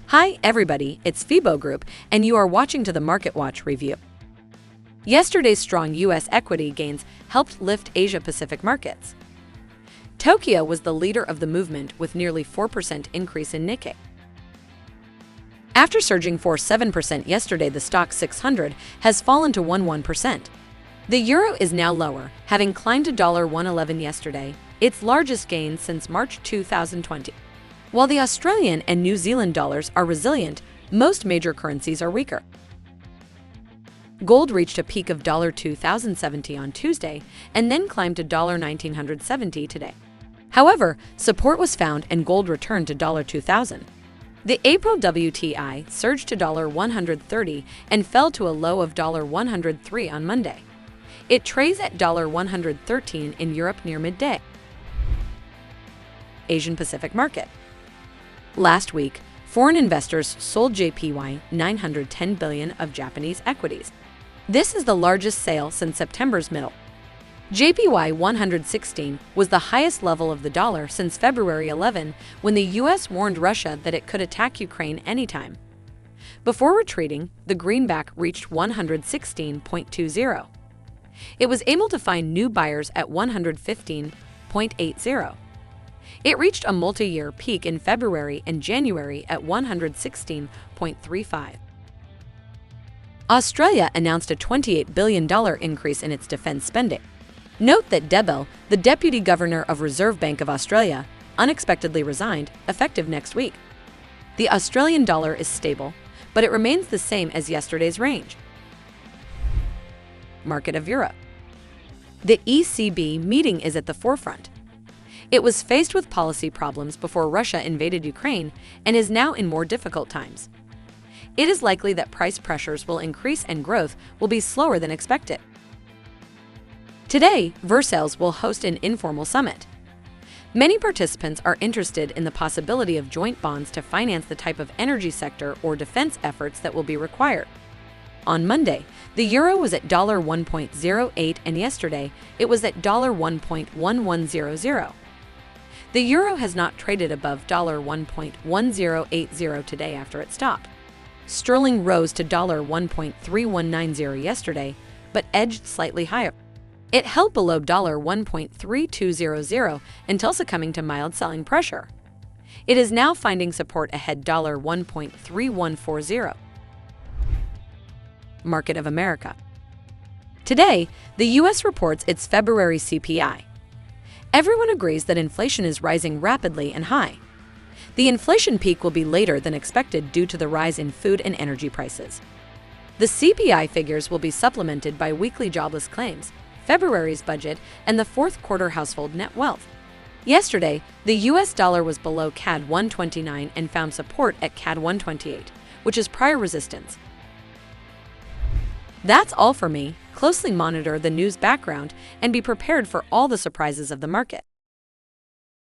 Hi everybody, it's FIBO Group, and you are watching to the Market Watch review. Yesterday's strong U.S. equity gains helped lift Asia-Pacific markets. Tokyo was the leader of the movement with nearly 4% increase in Nikkei. After surging 7% yesterday, the Stoxx 600 has fallen to 1%. The euro is now lower, having climbed to $1.11 yesterday, its largest gain since March 2020. While the Australian and New Zealand dollars are resilient, most major currencies are weaker. Gold reached a peak of $2,070 on Tuesday and then climbed to $1,970 today. However, support was found and gold returned to $2,000. The April WTI surged to $130 and fell to a low of $103 on Monday. It trades at $113 in Europe near midday. Asian Pacific market. Last week, foreign investors sold JPY 910 billion of Japanese equities. This is the largest sale since September's middle. JPY 116 was the highest level of the dollar since February 11, when the U.S. warned Russia that it could attack Ukraine anytime. Before retreating, the greenback reached 116.20. It was able to find new buyers at 115.80. It reached a multi-year peak in February and January at 116.35. Australia announced a $28 billion increase in its defense spending. Note that Debelle, the Deputy Governor of Reserve Bank of Australia, unexpectedly resigned, effective next week. The Australian dollar is stable, but it remains the same as yesterday's range. Market of Europe. The ECB meeting is at the forefront. It was faced with policy problems before Russia invaded Ukraine and is now in more difficult times. It is likely that price pressures will increase and growth will be slower than expected. Today, Versailles will host an informal summit. Many participants are interested in the possibility of joint bonds to finance the type of energy sector or defense efforts that will be required. On Monday, the euro was at $1.08 and yesterday it was at $1.1100. The euro has not traded above $1.1080 today after it stopped. Sterling rose to $1.3190 yesterday, but edged slightly higher. It held below $1.3200 until succumbing to mild selling pressure. It is now finding support ahead $1.3140. Market of America. Today, the U.S. reports its February CPI. Everyone agrees that inflation is rising rapidly and high. The inflation peak will be later than expected due to the rise in food and energy prices. The CPI figures will be supplemented by weekly jobless claims, February's budget, and the fourth quarter household net wealth. Yesterday, the U.S. dollar was below CAD 129 and found support at CAD 128, which is prior resistance. That's all for me. Closely monitor the news background and be prepared for all the surprises of the market.